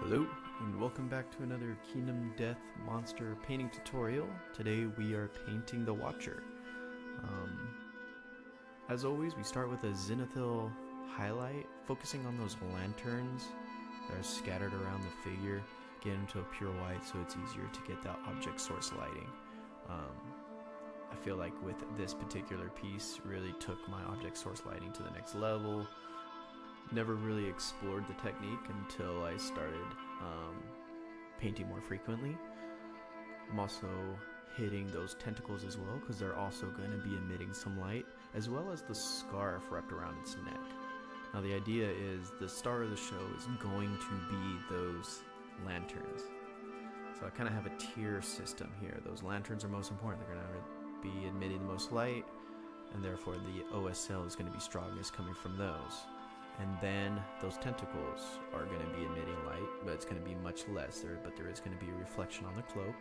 Hello, and welcome back to another Kingdom Death Monster painting tutorial. Today we are painting the Watcher. As always, we start with a zenithal highlight, focusing on those lanterns that are scattered around the figure, get into a pure white so it's easier to get that object source lighting. I feel like with this particular piece really took my object source lighting to the next level. Never really explored the technique until I started painting more frequently. I'm also hitting those tentacles as well because they're also going to be emitting some light, as well as the scarf wrapped around its neck. Now the idea is the star of the show is going to be those lanterns. So I kind of have a tier system here. Those lanterns are most important. They're going to be emitting the most light, and therefore the OSL is going to be strongest coming from those. And then those tentacles are going to be emitting light, but it's going to be much less there, but there is going to be a reflection on the cloak.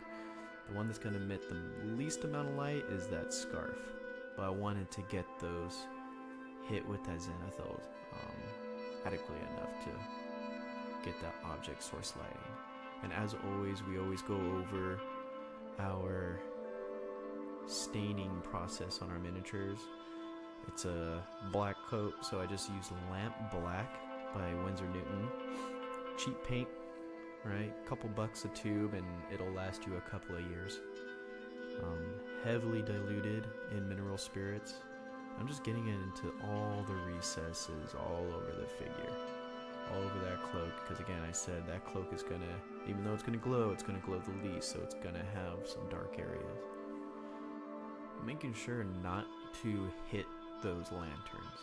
The one that's going to emit the least amount of light is that scarf, but I wanted to get those hit with that zenithal adequately enough to get that object source lighting. And as always, we always go over our staining process on our miniatures. It's a black coat, so I just use Lamp Black by Winsor Newton. Cheap paint, right? Couple bucks a tube and it'll last you a couple of years. Heavily diluted in mineral spirits. I'm just getting it into all the recesses, all over the figure, all over that cloak, because again, I said that cloak is gonna, even though it's gonna glow the least, so it's gonna have some dark areas. Making sure not to hit those lanterns.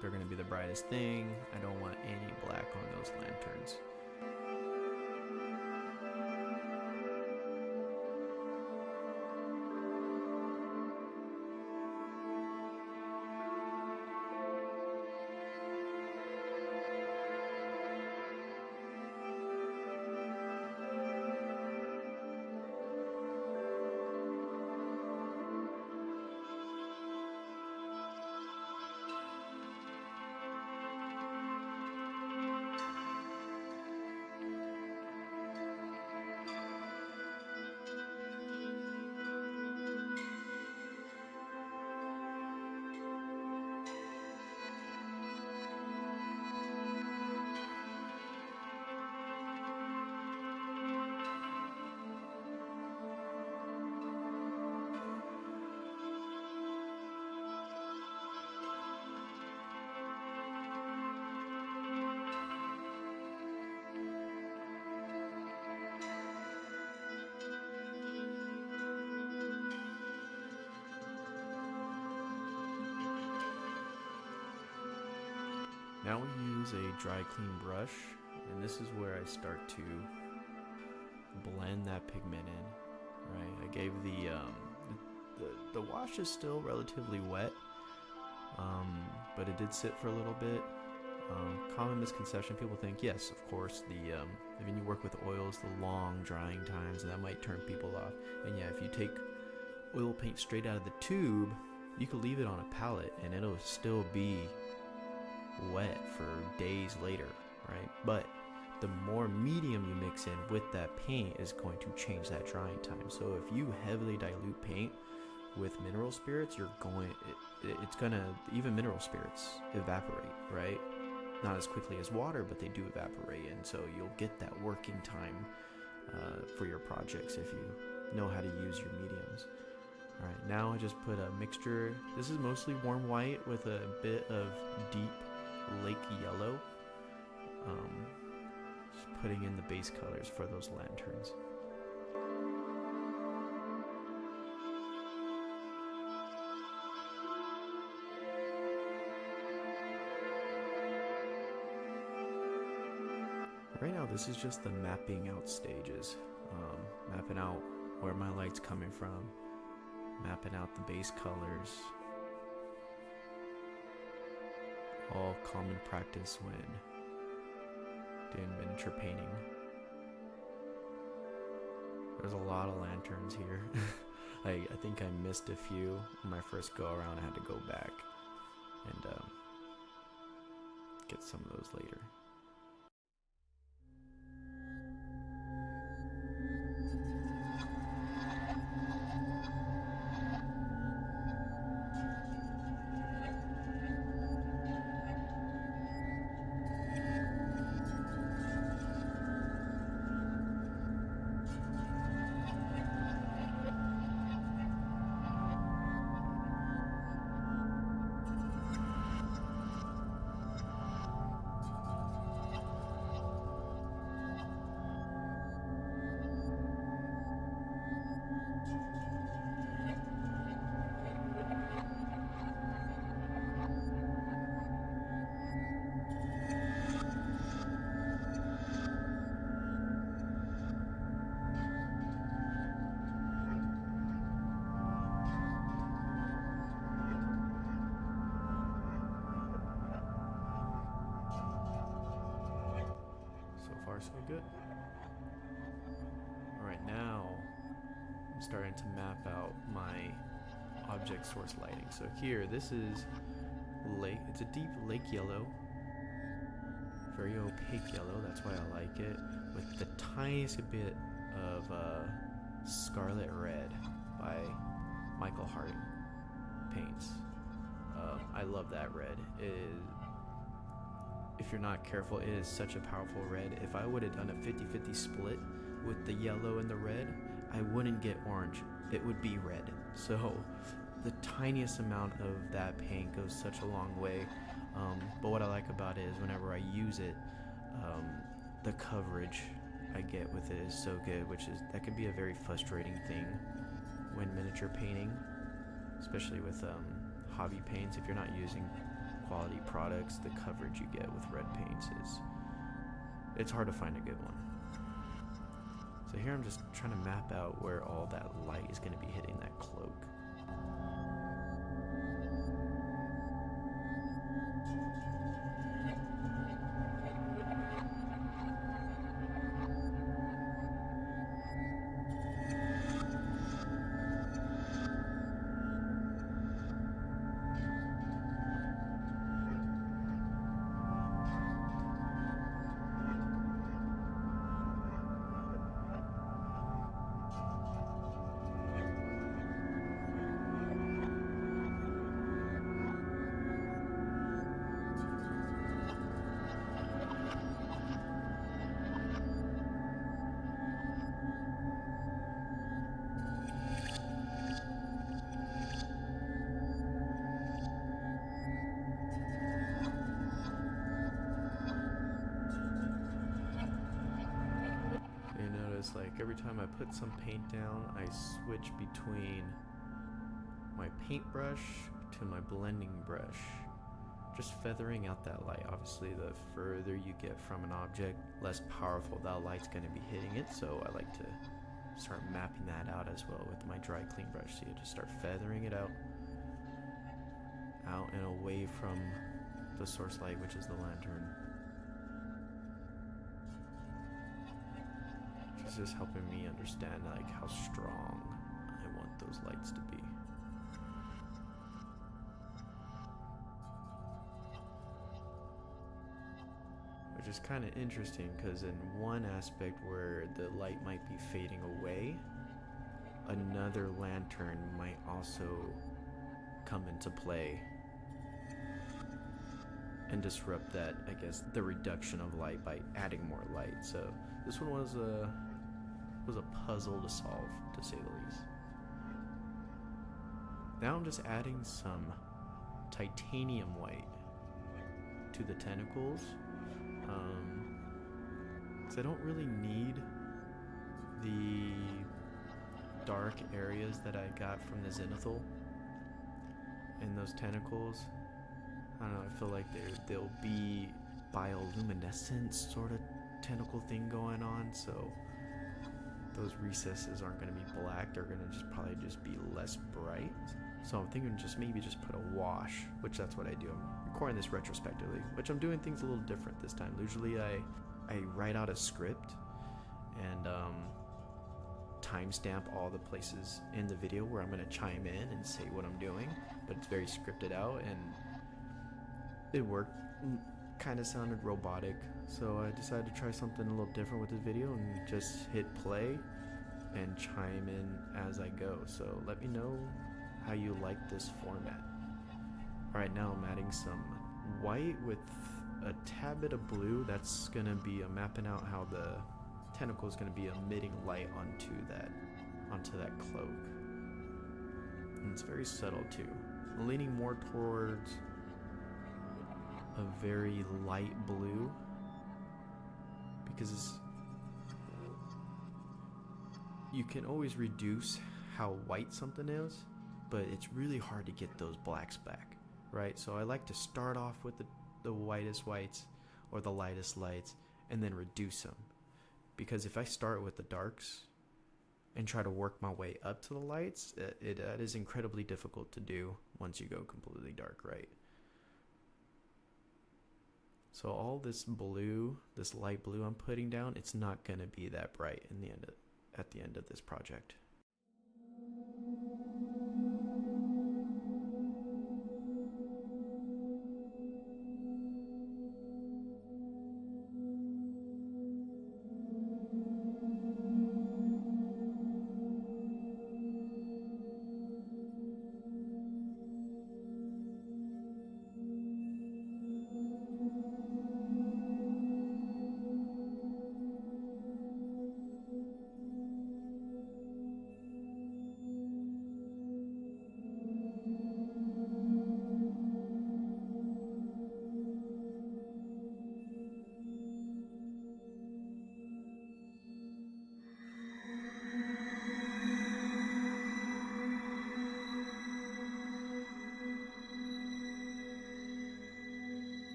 They're going to be the brightest thing. I don't want any black on those lanterns. Now we use a dry clean brush, and this is where I start to blend that pigment in. Right, I gave the wash is still relatively wet, but it did sit for a little bit. Common misconception: people think, yes, of course, when you work with oils, the long drying times, and that might turn people off. And yeah, if you take oil paint straight out of the tube, you could leave it on a palette, and it'll still be wet for days later, right? But the more medium you mix in with that paint is going to change that drying time. So if you heavily dilute paint with mineral spirits, it's gonna, even mineral spirits evaporate, right? Not as quickly as water, but they do evaporate, and so you'll get that working time for your projects if you know how to use your mediums. Alright, now I just put a mixture. This is mostly warm white with a bit of deep lake yellow. Just putting in the base colors for those lanterns. Right now this is just the mapping out stages. Mapping out where my light's coming from, mapping out the base colors. All common practice when doing miniature painting. There's a lot of lanterns here. I think I missed a few on my first go around. I had to go back and get some of those later. far so good. Alright, now I'm starting to map out my object source lighting. So here, this is lake. It's a deep lake yellow, very opaque yellow. That's why I like it, with the tiniest bit of scarlet red by Michael Hart paints. I love that red. If you're not careful, it is such a powerful red. If I would have done a 50-50 split with the yellow and the red, I wouldn't get orange. It would be red. So the tiniest amount of that paint goes such a long way. But what I like about it is whenever I use it, the coverage I get with it is so good, that can be a very frustrating thing when miniature painting, especially with hobby paints. If you're not using quality products, the coverage you get with red paints it's hard to find a good one. So here I'm just trying to map out where all that light is going to be hitting that cloak. Like every time I put some paint down, I switch between my paintbrush to my blending brush, just feathering out that light. Obviously, the further you get from an object, less powerful that light's going to be hitting it, so I like to start mapping that out as well with my dry clean brush. So you just start feathering it out and away from the source light, which is the lantern. It's just helping me understand like how strong I want those lights to be. Which is kind of interesting because in one aspect where the light might be fading away, another lantern might also come into play and disrupt that, I guess, the reduction of light by adding more light. So this one was a puzzle to solve, to say the least. Now I'm just adding some titanium white to the tentacles, because I don't really need the dark areas that I got from the zenithal in those tentacles. I don't know, I feel like there'll be bioluminescent sort of tentacle thing going on, so those recesses aren't going to be black. They're going to probably be less bright. So I'm thinking maybe put a wash, which that's what I do. I'm recording this retrospectively, which I'm doing things a little different this time. Usually I write out a script and timestamp all the places in the video where I'm going to chime in and say what I'm doing, but it's very scripted out and it worked. Kind of sounded robotic, so I decided to try something a little different with this video and just hit play and chime in as I go. So let me know how you like this format. Alright, now I'm adding some white with a tad bit of blue. That's gonna be mapping out how the tentacle is gonna be emitting light onto that cloak. And it's very subtle too. I'm leaning more towards a very light blue because you can always reduce how white something is, but it's really hard to get those blacks back, right? So I like to start off with the whitest whites or the lightest lights and then reduce them, because if I start with the darks and try to work my way up to the lights, it is incredibly difficult to do once you go completely dark, right? So all this blue, this light blue I'm putting down, it's not going to be that bright in the end at the end of this project.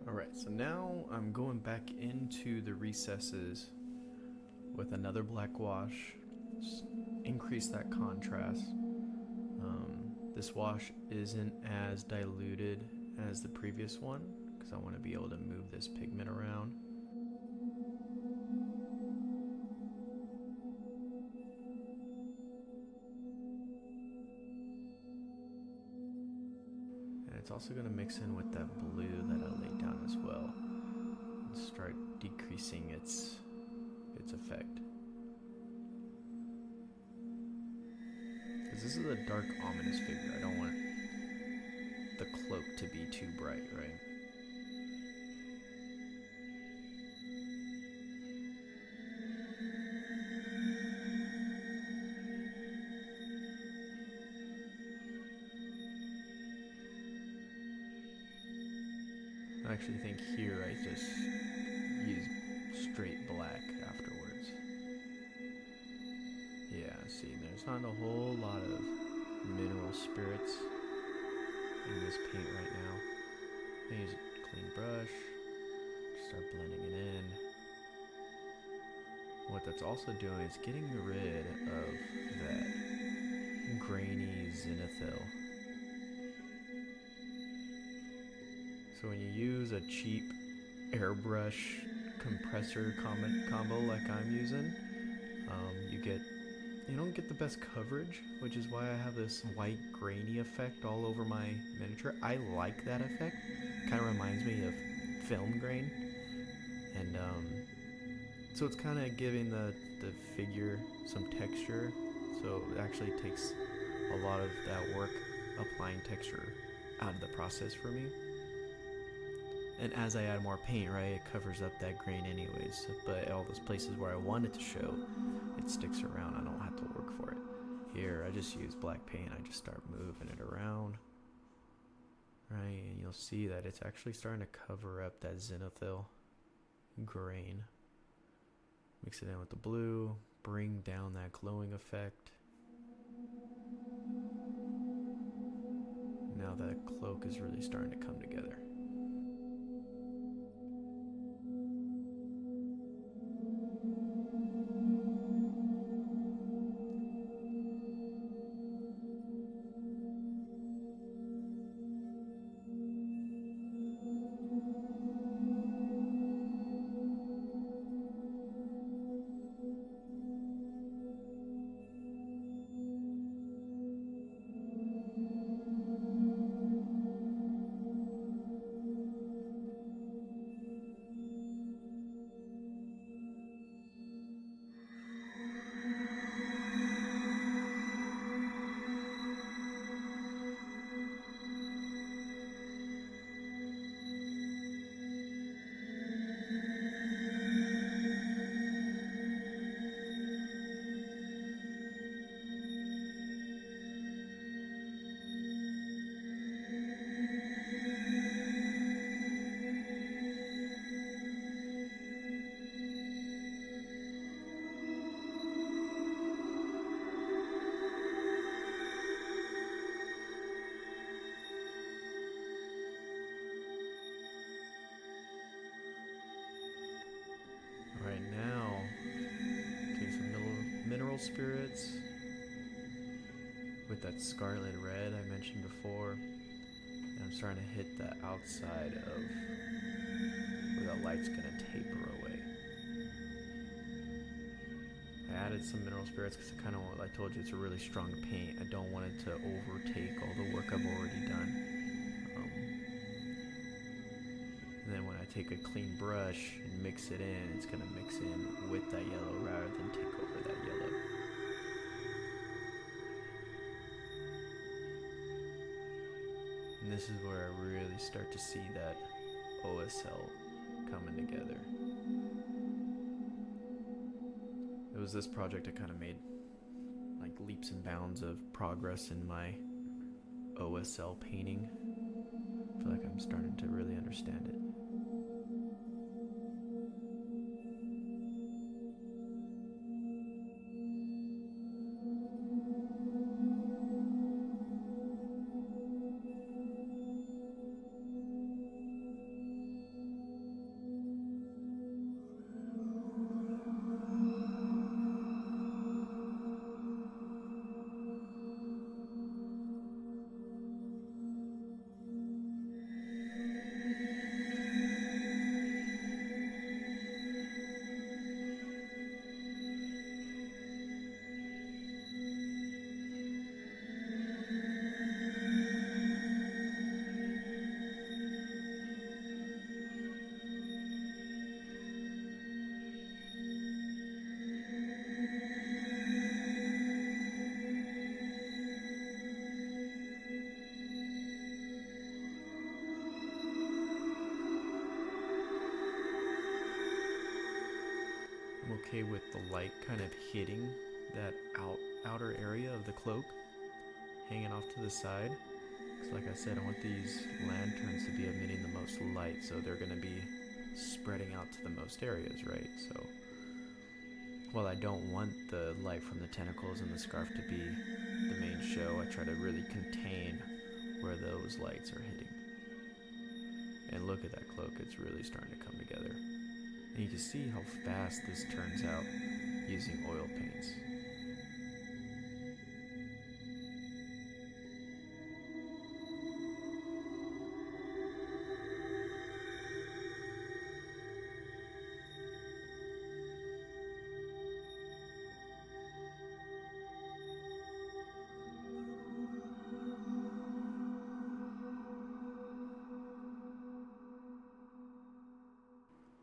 Alright, so now I'm going back into the recesses with another black wash, just increase that contrast. This wash isn't as diluted as the previous one because I want to be able to move this pigment around. And it's also going to mix in with that blue that I laid down as well and start decreasing its effect. Because this is a dark, ominous figure. I don't want the cloak to be too bright, right? I actually think here I just use straight black afterwards. Yeah, see, there's not a whole lot of mineral spirits in this paint right now. I use a clean brush, start blending it in. What that's also doing is getting rid of that grainy zenithal. So when you use a cheap airbrush compressor combo like I'm using, you don't get the best coverage, which is why I have this white grainy effect all over my miniature. I like that effect. Kind of reminds me of film grain. And so it's kind of giving the figure some texture. So it actually takes a lot of that work applying texture out of the process for me. And as I add more paint, right, it covers up that grain anyways. But all those places where I want it to show, it sticks around. I don't have to work for it. Here, I just use black paint. I just start moving it around. Right, and you'll see that it's actually starting to cover up that zenithal grain. Mix it in with the blue, bring down that glowing effect. Now that cloak is really starting to come together. mineral spirits with that scarlet red I mentioned before. And I'm starting to hit the outside of where the light's gonna taper away. I added some mineral spirits because I kind of, I told you, it's a really strong paint. I don't want it to overtake all the work I've already done. And then when I take a clean brush and mix it in, it's gonna mix in with that yellow rather than take over that yellow. And this is where I really start to see that OSL coming together. It was this project I kind of made like leaps and bounds of progress in my OSL painting. I feel like I'm starting to really understand it. I'm okay with the light kind of hitting that outer area of the cloak, hanging off to the side. Because like I said, I want these lanterns to be emitting the most light, so they're going to be spreading out to the most areas, right? So while I don't want the light from the tentacles and the scarf to be the main show, I try to really contain where those lights are hitting. And look at that cloak, it's really starting to come together. And you can see how fast this turns out using oil paints.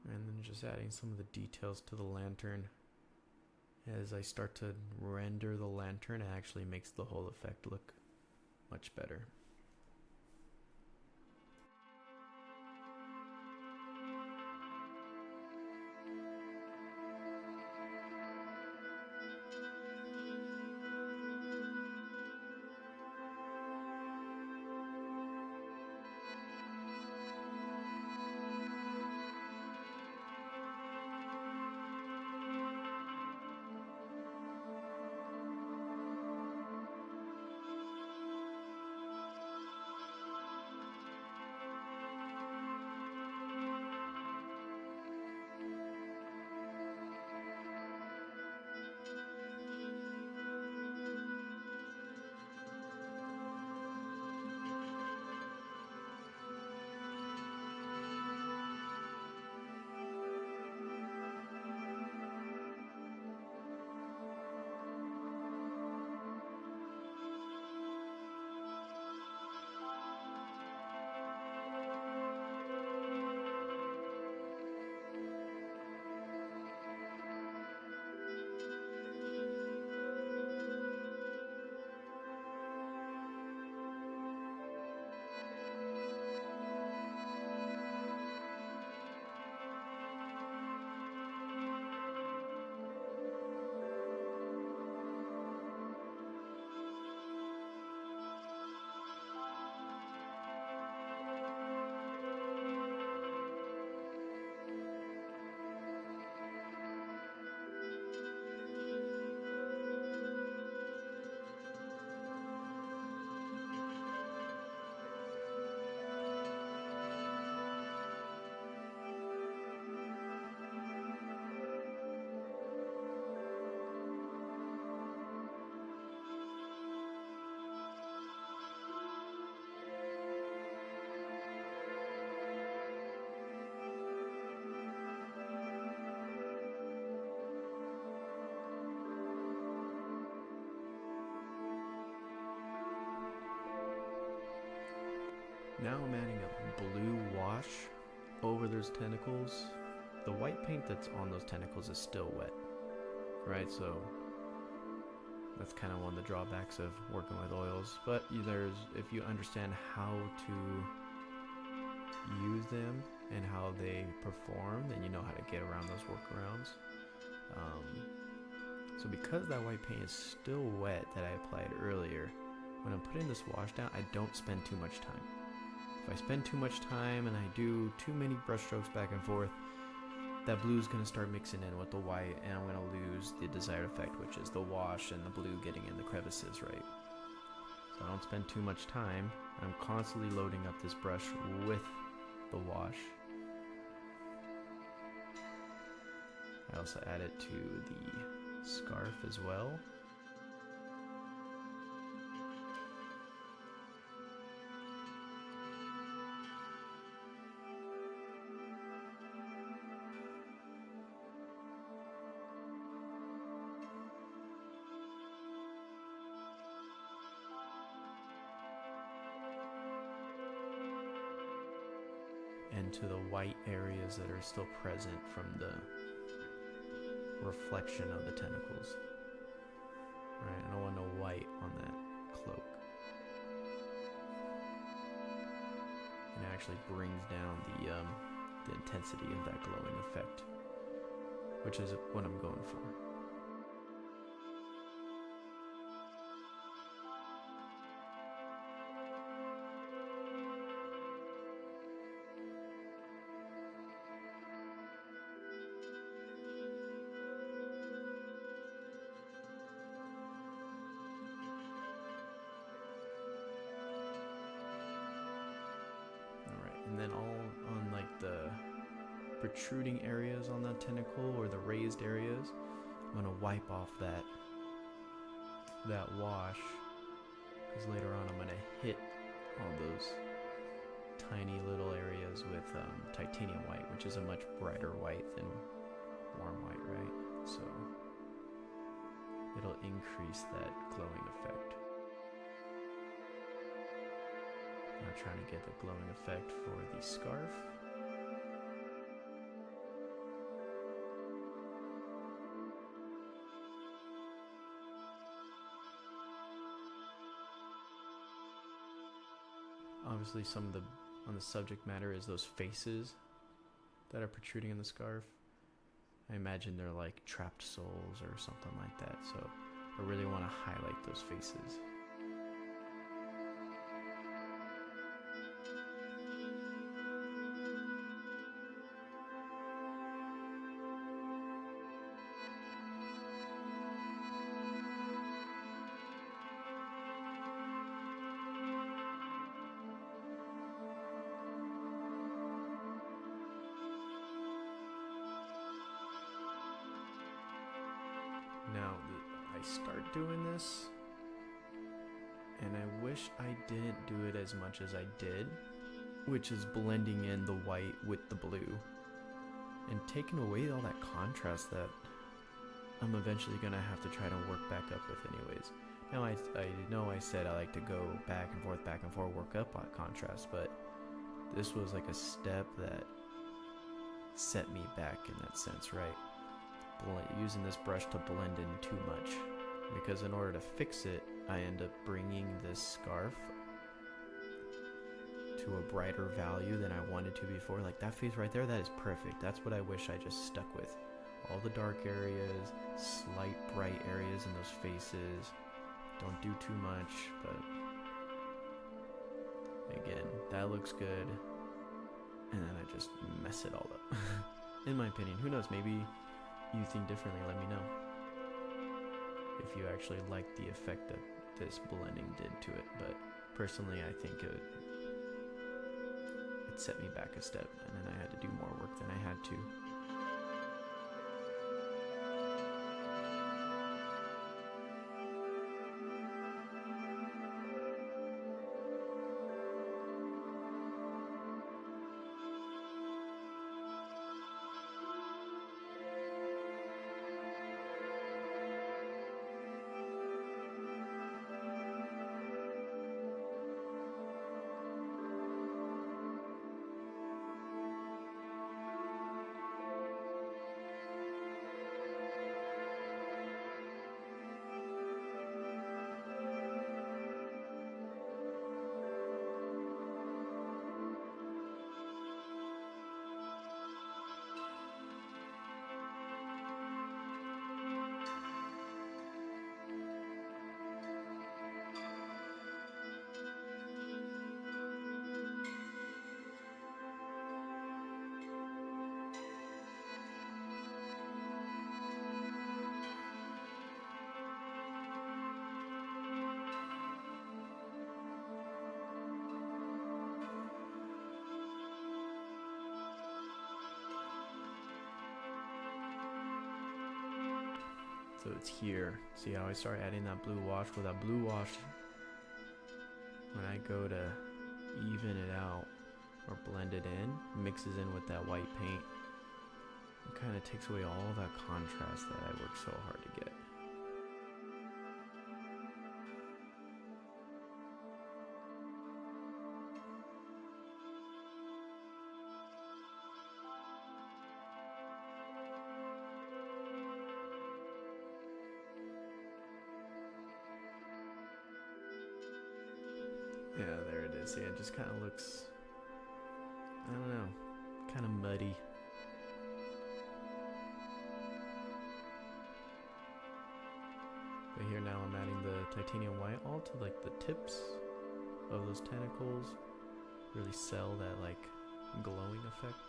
And then just adding some of the details to the lantern. As I start to render the lantern, it actually makes the whole effect look much better. Now I'm adding a blue wash over those tentacles. The white paint that's on those tentacles is still wet, right? So that's kind of one of the drawbacks of working with oils. But if you understand how to use them and how they perform, then you know how to get around those workarounds. So because that white paint is still wet that I applied earlier, when I'm putting this wash down, I don't spend too much time. If I spend too much time and I do too many brush strokes back and forth, that blue is going to start mixing in with the white, and I'm going to lose the desired effect, which is the wash and the blue getting in the crevices, right? So I don't spend too much time. I'm constantly loading up this brush with the wash. I also add it to the scarf as well. And to the white areas that are still present from the reflection of the tentacles. Right, I don't want no white on that cloak. And it actually brings down the intensity of that glowing effect, which is what I'm going for. And then all on like the protruding areas on that tentacle or the raised areas, I'm gonna wipe off that wash, because later on I'm gonna hit all those tiny little areas with titanium white, which is a much brighter white than warm white, right? So it'll increase that glowing effect. I'm trying to get the glowing effect for the scarf. Obviously some of the on the subject matter is those faces that are protruding in the scarf. I imagine they're like trapped souls or something like that, so I really want to highlight those faces. Now, I start doing this, and I wish I didn't do it as much as I did, which is blending in the white with the blue, and taking away all that contrast that I'm eventually going to have to try to work back up with anyways. Now, I know I said I like to go back and forth, work up on contrast, but this was like a step that set me back in that sense, right? Using this brush to blend in too much, because in order to fix it, I end up bringing this scarf to a brighter value than I wanted to before. Like that face right there, that is perfect. That's what I wish I just stuck with. All the dark areas, slight bright areas in those faces. Don't do too much, but again, that looks good. And then I just mess it all up. In my opinion, who knows, maybe you think differently, let me know. If you actually like the effect that this blending did to it, but personally I think it set me back a step, and then I had to do more work than I had to. So it's here. See how I start adding that blue wash? With that blue wash, when I go to even it out or blend it in, mixes in with that white paint, it kind of takes away all that contrast that I worked so hard to get. Yeah, there it is. Yeah, it just kind of looks, I don't know, kind of muddy. But here now I'm adding the titanium white all to like the tips of those tentacles. Really sell that like glowing effect.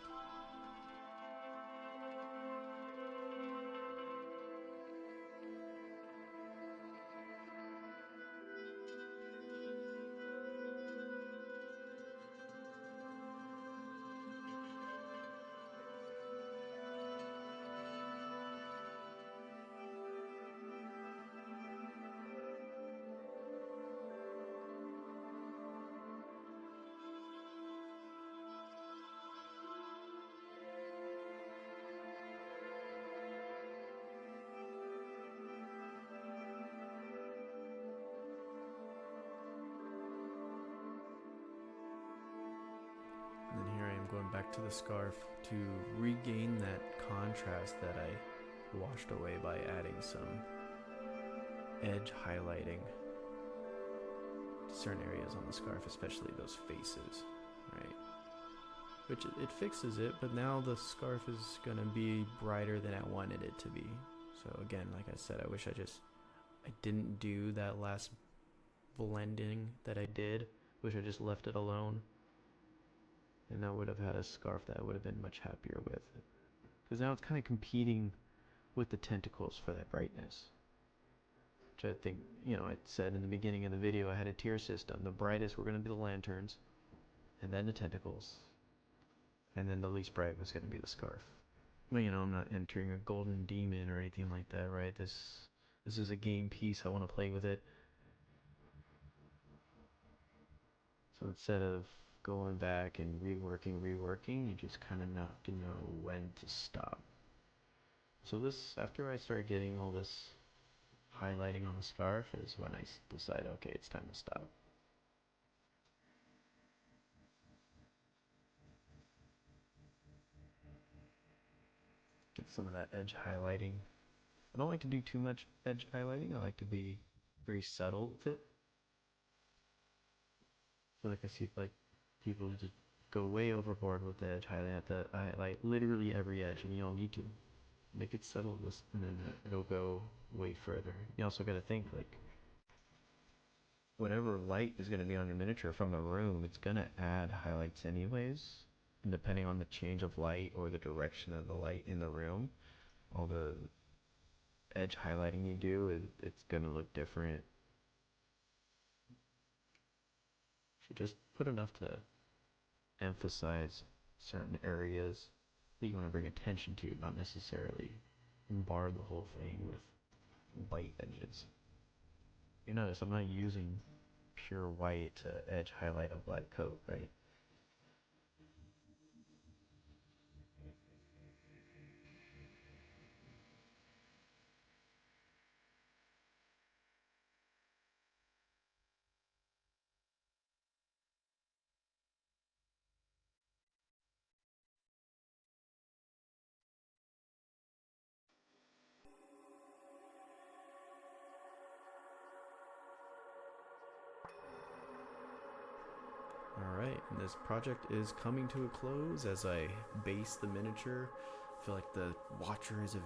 And then here I am going back to the scarf to regain that contrast that I washed away by adding some edge highlighting to certain areas on the scarf, especially those faces, right? Which it fixes it, but now the scarf is gonna be brighter than I wanted it to be. So again, like I said, I wish I didn't do that last blending that I did. Wish I just left it alone. And I would have had a scarf that I would have been much happier with. Because now it's kind of competing with the tentacles for that brightness. Which I think, I said in the beginning of the video, I had a tier system. The brightest were going to be the lanterns, and then the tentacles, and then the least bright was going to be the scarf. But I'm not entering a golden demon or anything like that, right? This is a game piece. I want to play with it. So instead of going back and reworking, you just kind of have to know when to stop. So after I started getting all this highlighting on the scarf is when I decide, okay, it's time to stop. Get some of that edge highlighting. I don't like to do too much edge highlighting. I like to be very subtle with it. I feel like I see people just go way overboard with the edge highlight. I highlight literally every edge, and you can make it subtle, and then it'll go way further. You also got to think whatever light is going to be on your miniature from the room, it's going to add highlights anyways. And depending on the change of light or the direction of the light in the room, all the edge highlighting you do, it's going to look different. So just put enough to emphasize certain areas that you want to bring attention to, not necessarily bar the whole thing with white edges. You notice I'm not using pure white to edge highlight a black coat, right? Alright, and this project is coming to a close as I base the miniature. I feel like the Watcher is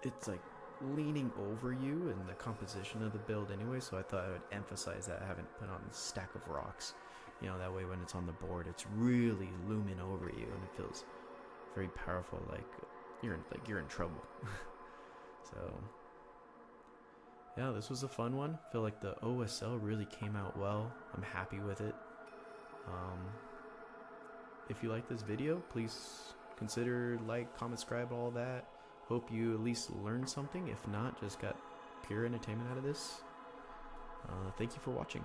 it's like leaning over you in the composition of the build anyway, so I thought I would emphasize that I haven't put on a stack of rocks. That way when it's on the board, it's really looming over you and it feels very powerful, like you're in trouble. So yeah, this was a fun one. I feel like the OSL really came out well. I'm happy with it. If you like this video, please consider like, comment, subscribe, all that. Hope you at least learned something. If not, just got pure entertainment out of this. Thank you for watching.